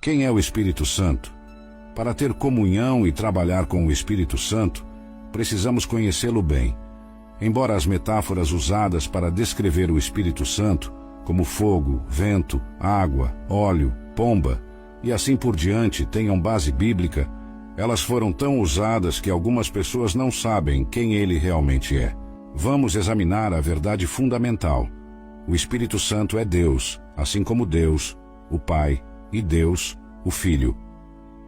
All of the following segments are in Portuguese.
Quem é o Espírito Santo? Para ter comunhão e trabalhar com o Espírito Santo, precisamos conhecê-lo bem. Embora as metáforas usadas para descrever o Espírito Santo, como fogo, vento, água, óleo, pomba e assim por diante, tenham base bíblica, elas foram tão usadas que algumas pessoas não sabem quem ele realmente é. Vamos examinar a verdade fundamental. O Espírito Santo é Deus, assim como Deus, o Pai, e Deus, o Filho.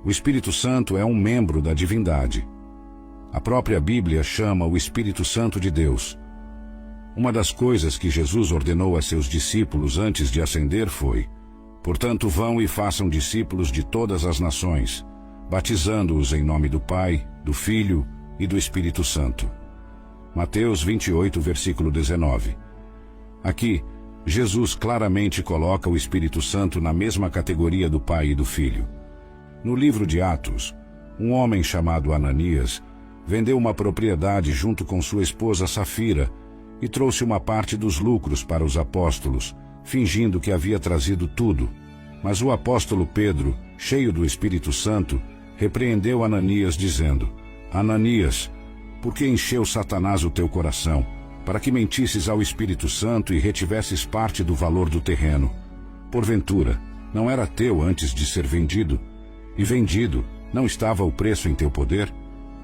O Espírito Santo é um membro da divindade. A própria Bíblia chama o Espírito Santo de Deus. Uma das coisas que Jesus ordenou a seus discípulos antes de ascender foi: portanto, vão e façam discípulos de todas as nações, batizando-os em nome do Pai, do Filho e do Espírito Santo. Mateus 28, versículo 19. Aqui, Jesus claramente coloca o Espírito Santo na mesma categoria do Pai e do Filho. No livro de Atos, um homem chamado Ananias vendeu uma propriedade junto com sua esposa Safira e trouxe uma parte dos lucros para os apóstolos, fingindo que havia trazido tudo. Mas o apóstolo Pedro, cheio do Espírito Santo, repreendeu Ananias dizendo: Ananias, por que encheu Satanás o teu coração, para que mentisses ao Espírito Santo e retivesses parte do valor do terreno? Porventura, não era teu antes de ser vendido? E vendido, não estava o preço em teu poder?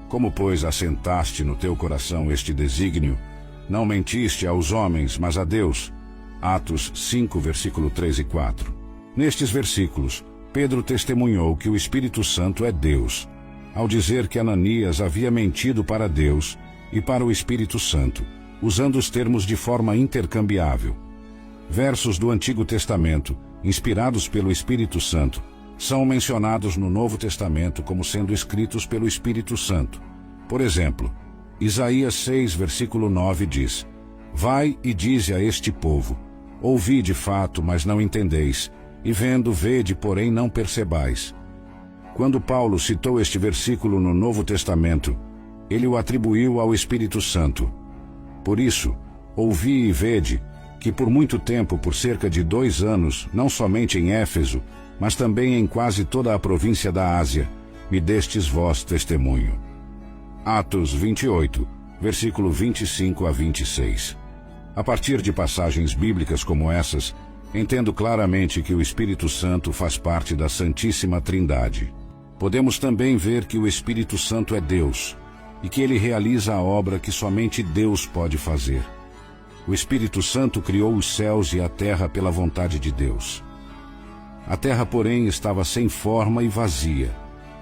Como, pois, assentaste no teu coração este desígnio? Não mentiste aos homens, mas a Deus. Atos 5, versículo 3 e 4. Nestes versículos, Pedro testemunhou que o Espírito Santo é Deus, ao dizer que Ananias havia mentido para Deus e para o Espírito Santo, usando os termos de forma intercambiável. Versos do Antigo Testamento, inspirados pelo Espírito Santo, são mencionados no Novo Testamento como sendo escritos pelo Espírito Santo. Por exemplo, Isaías 6, versículo 9 diz: Vai e dize a este povo: ouvi de fato, mas não entendeis, e vendo, vede, porém não percebais. Quando Paulo citou este versículo no Novo Testamento, ele o atribuiu ao Espírito Santo. Por isso, ouvi e vede, que por muito tempo, por cerca de 2 anos, não somente em Éfeso, mas também em quase toda a província da Ásia, me destes vós testemunho. Atos 28, versículo 25 a 26. A partir de passagens bíblicas como essas, entendo claramente que o Espírito Santo faz parte da Santíssima Trindade. Podemos também ver que o Espírito Santo é Deus, e que ele realiza a obra que somente Deus pode fazer. O Espírito Santo criou os céus e a terra pela vontade de Deus. A terra, porém, estava sem forma e vazia.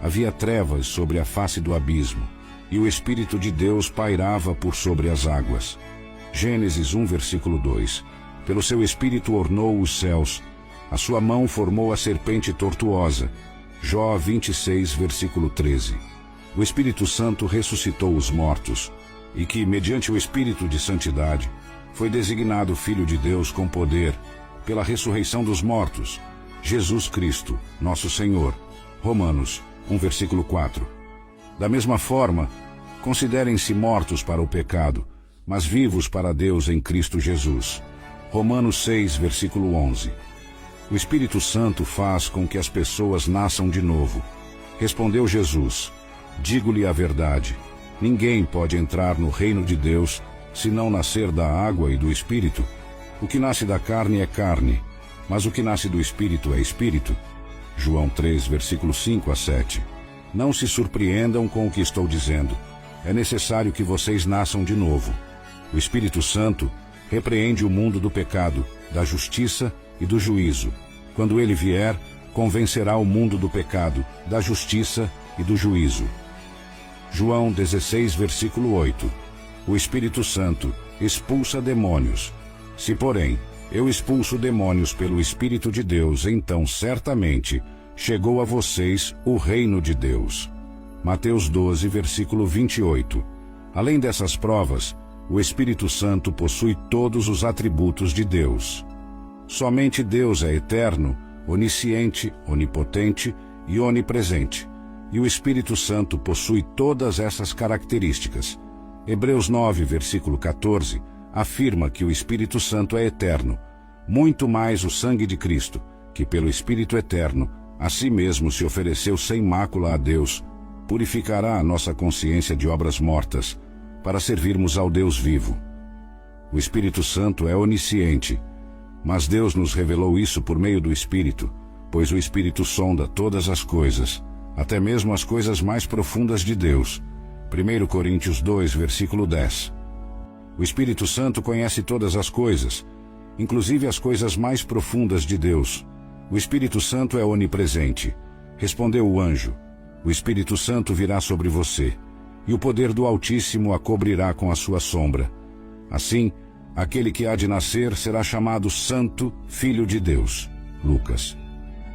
Havia trevas sobre a face do abismo, e o Espírito de Deus pairava por sobre as águas. Gênesis 1, versículo 2. Pelo seu Espírito ornou os céus, a sua mão formou a serpente tortuosa. Jó 26, versículo 13. O Espírito Santo ressuscitou os mortos, e que, mediante o Espírito de santidade, foi designado Filho de Deus com poder, pela ressurreição dos mortos, Jesus Cristo, nosso Senhor. Romanos 1, versículo 4. Da mesma forma, considerem-se mortos para o pecado, mas vivos para Deus em Cristo Jesus. Romanos 6, versículo 11. O Espírito Santo faz com que as pessoas nasçam de novo. Respondeu Jesus: digo-lhe a verdade, ninguém pode entrar no reino de Deus se não nascer da água e do Espírito. O que nasce da carne é carne, mas o que nasce do Espírito é Espírito. João 3, versículo 5 a 7. Não se surpreendam com o que estou dizendo. É necessário que vocês nasçam de novo. O Espírito Santo repreende o mundo do pecado, da justiça e do juízo. Quando ele vier, convencerá o mundo do pecado, da justiça e do juízo. João 16, versículo 8. O Espírito Santo expulsa demônios. Se, porém, eu expulso demônios pelo Espírito de Deus, então certamente chegou a vocês o reino de Deus. Mateus 12, versículo 28. Além dessas provas, o Espírito Santo possui todos os atributos de Deus. Somente Deus é eterno, onisciente, onipotente e onipresente. E o Espírito Santo possui todas essas características. Hebreus 9, versículo 14, afirma que o Espírito Santo é eterno, muito mais o sangue de Cristo, que pelo Espírito eterno A si mesmo se ofereceu sem mácula a Deus, purificará a nossa consciência de obras mortas, para servirmos ao Deus vivo. O Espírito Santo é onisciente, mas Deus nos revelou isso por meio do Espírito, pois o Espírito sonda todas as coisas, até mesmo as coisas mais profundas de Deus. 1 Coríntios 2, versículo 10. O Espírito Santo conhece todas as coisas, inclusive as coisas mais profundas de Deus. O Espírito Santo é onipresente. Respondeu o anjo: o Espírito Santo virá sobre você, e o poder do Altíssimo a cobrirá com a sua sombra. Assim, aquele que há de nascer será chamado Santo Filho de Deus. Lucas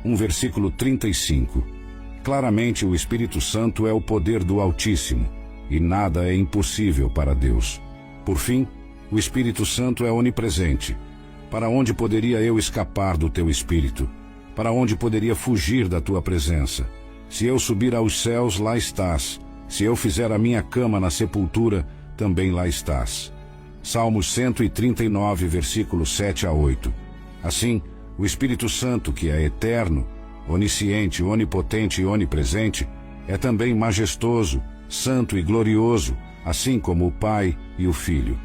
1, versículo 35. Claramente o Espírito Santo é o poder do Altíssimo, e nada é impossível para Deus. Por fim, o Espírito Santo é onipresente. Para onde poderia eu escapar do teu Espírito? Para onde poderia fugir da tua presença? Se eu subir aos céus, lá estás. Se eu fizer a minha cama na sepultura, também lá estás. Salmos 139, versículos 7 a 8. Assim, o Espírito Santo, que é eterno, onisciente, onipotente e onipresente, é também majestoso, santo e glorioso, assim como o Pai e o Filho.